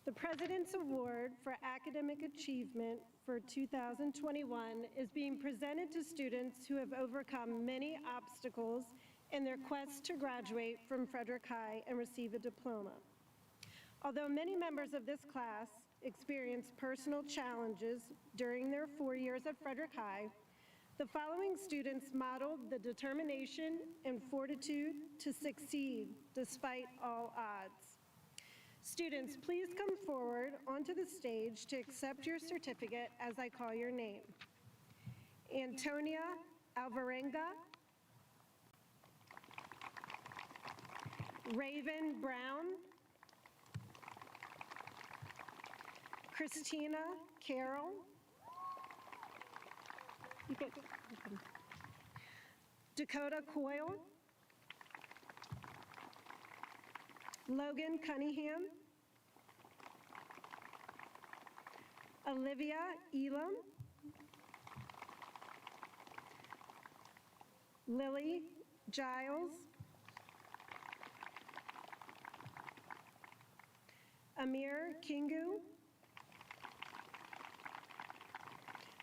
The President's Award for Academic Achievement for 2021 is being presented to students who have overcome many obstacles in their quest to graduate from Frederick High and receive a diploma. Although many members of this class experienced personal challenges during their 4 years at Frederick High, the following students modeled the determination and fortitude to succeed despite all odds. Students, please come forward onto the stage to accept your certificate as I call your name. Antonia Alvarenga, Raven Brown, Christina Carroll, Dakota Coyle, Logan Cunningham, Olivia Elam, Lily Giles, Amir Kingu,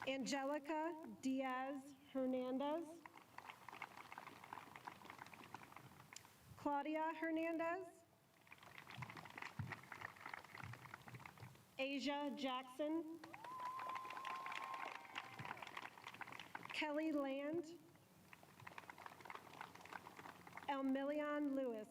Angelica Diaz Hernandez, Claudia Hernandez, Asia Jackson, Kelly Land, Elmillion Lewis.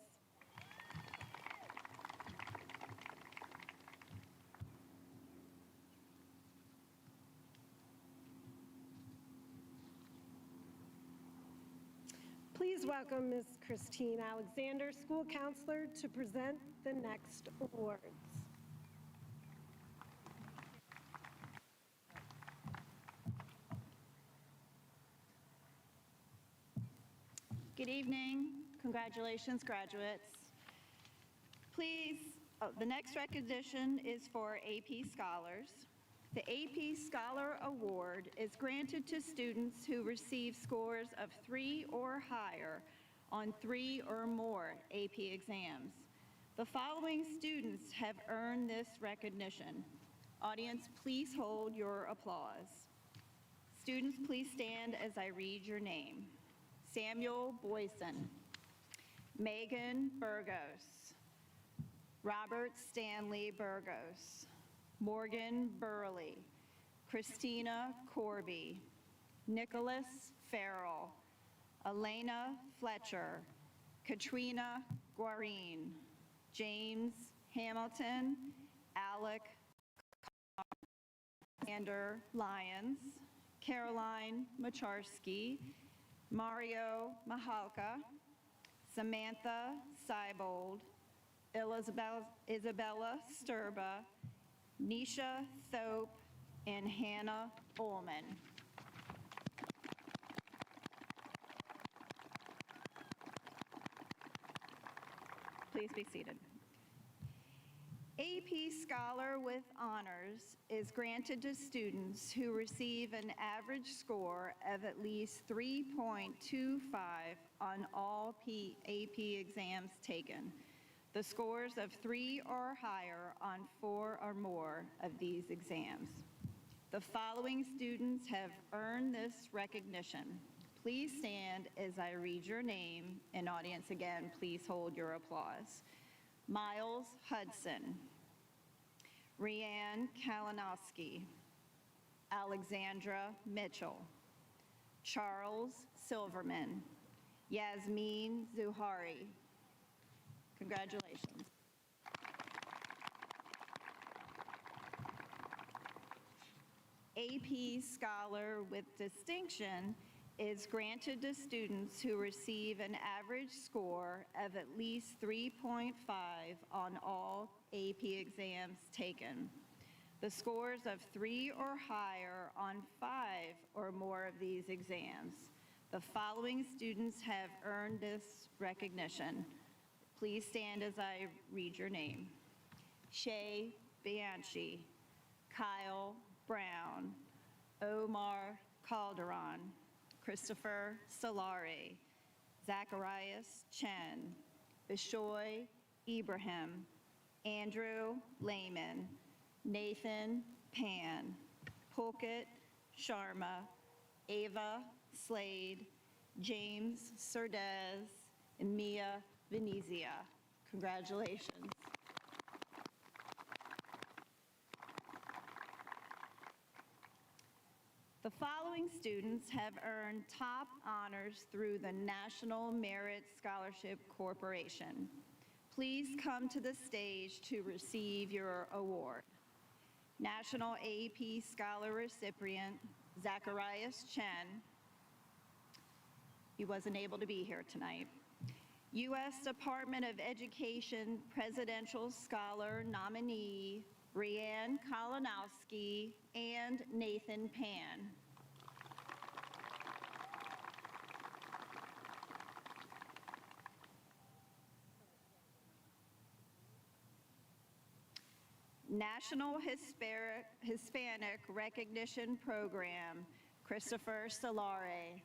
Please welcome Ms. Christine Alexander, school counselor, to present the next awards. Good evening. Congratulations, graduates. Please, the next recognition is for AP Scholars. The AP Scholar Award is granted to students who receive scores of 3 or higher on 3 or more AP exams. The following students have earned this recognition. Audience, please hold your applause. Students, please stand as I read your name. Samuel Boyson, Megan Burgos, Robert Stanley Burgos, Morgan Burley, Christina Corby, Nicholas Farrell, Elena Fletcher, Katrina Guarine, James Hamilton, Alec Alexander Lyons, Caroline Macharski, Mario Mahalka, Samantha Seibold, Isabella Sturba, Nisha Thope, and Hannah Ullman. Please be seated. AP Scholar with Honors is granted to students who receive an average score of at least 3.25 on all AP exams taken. The scores of 3 or higher on 4 or more of these exams. The following students have earned this recognition. Please stand as I read your name, and audience, again, please hold your applause. Miles Hudson, Rianne Kalinowski, Alexandra Mitchell, Charles Silverman, Yasmin Zuhari. Congratulations. AP Scholar with Distinction is granted to students who receive an average score of at least 3.5 on all AP exams taken. The scores of 3 or higher on 5 or more of these exams. The following students have earned this recognition. Please stand as I read your name. Shay Bianchi, Kyle Brown, Omar Calderon, Christopher Solari, Zacharias Chen, Bishoy Ibrahim, Andrew Lehman, Nathan Pan, Pulkit Sharma, Ava Slade, James Surdez, and Mia Venezia. Congratulations. The following students have earned top honors through the National Merit Scholarship Corporation. Please come to the stage to receive your award. National AP Scholar recipient, Zacharias Chen. He wasn't able to be here tonight. U.S. Department of Education Presidential Scholar nominee, Rhianne Kalinowski and Nathan Pan. National Hispanic Recognition Program, Christopher Solari.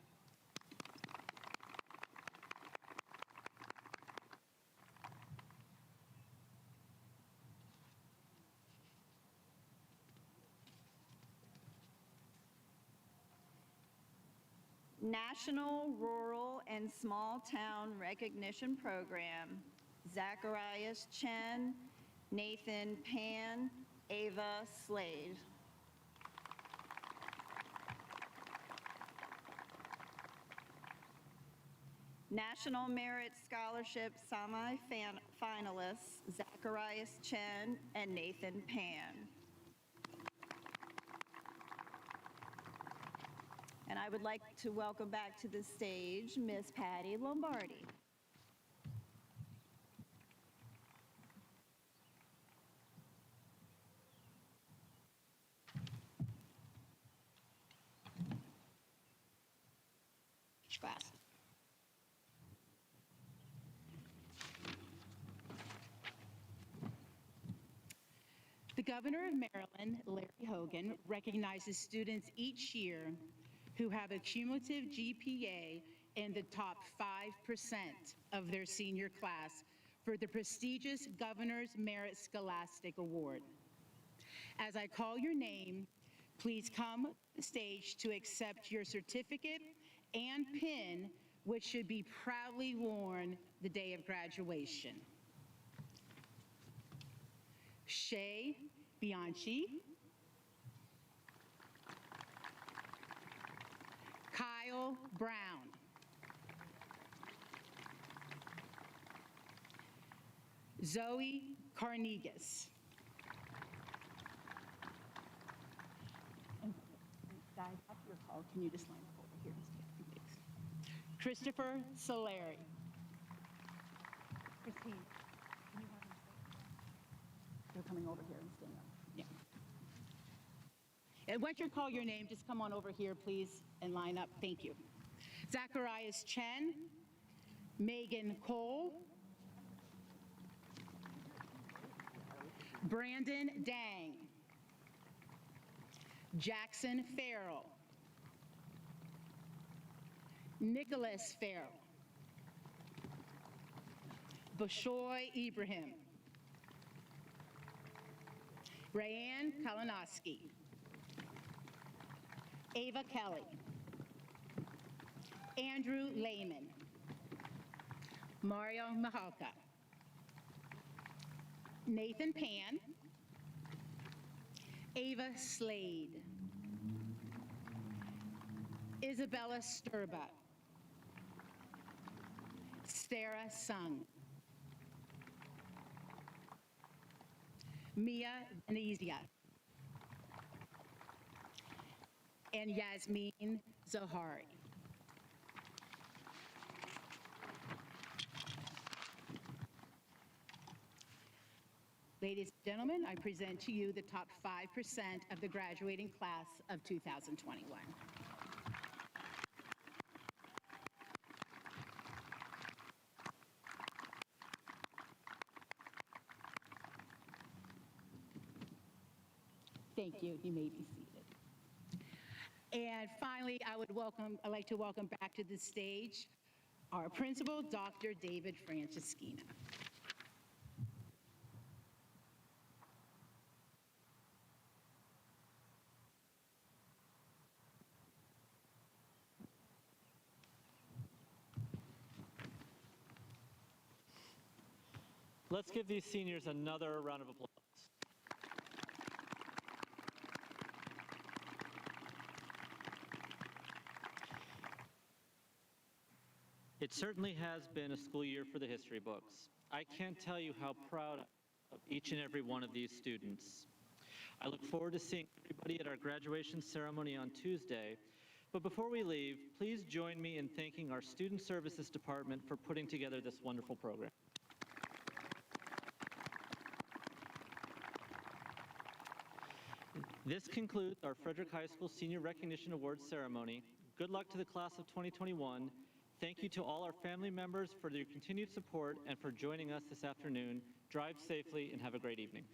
National Rural and Small Town Recognition Program, Zacharias Chen, Nathan Pan, Ava Slade. National Merit Scholarship semi-finalists, Zacharias Chen and Nathan Pan. And I would like to welcome back to the stage Miss Patty Lombardi. Fast. The Governor of Maryland, Larry Hogan, recognizes students each year who have a cumulative GPA in the top 5% of their senior class for the prestigious Governor's Merit Scholastic Award. As I call your name, please come to the stage to accept your certificate and pin, which should be proudly worn the day of graduation. Shay Bianchi, Kyle Brown, Zoe Carnegas, After your call, can you just line up over here? Thanks. Christopher Solari. Christine, can you have them stay? They're coming over here and staying up. Yeah. And once you call your name, just come on over here, please, and line up. Thank you. Zacharias Chen, Megan Cole, Brandon Dang, Jackson Farrell, Nicholas Farrell, Bishoy Ibrahim, Rhianne Kalinowski, Ava Kelly, Andrew Lehman, Mario Mahalka, Nathan Pan, Ava Slade, Isabella Sturba, Sarah Sung, Mia Venezia, and Yasmin Zohari. Ladies and gentlemen, I present to you the top 5% of the graduating class of 2021. Thank you. You may be seated. And finally, I'd like to welcome back to the stage our principal, Dr. David Franceschina. Let's give these seniors another round of applause. It certainly has been a school year for the history books. I can't tell you how proud of each and every one of these students. I look forward to seeing everybody at our graduation ceremony on Tuesday. But before we leave, please join me in thanking our Student Services Department for putting together this wonderful program. This concludes our Frederick High School Senior Recognition Awards ceremony. Good luck to the class of 2021. Thank you to all our family members for their continued support and for joining us this afternoon. Drive safely and have a great evening.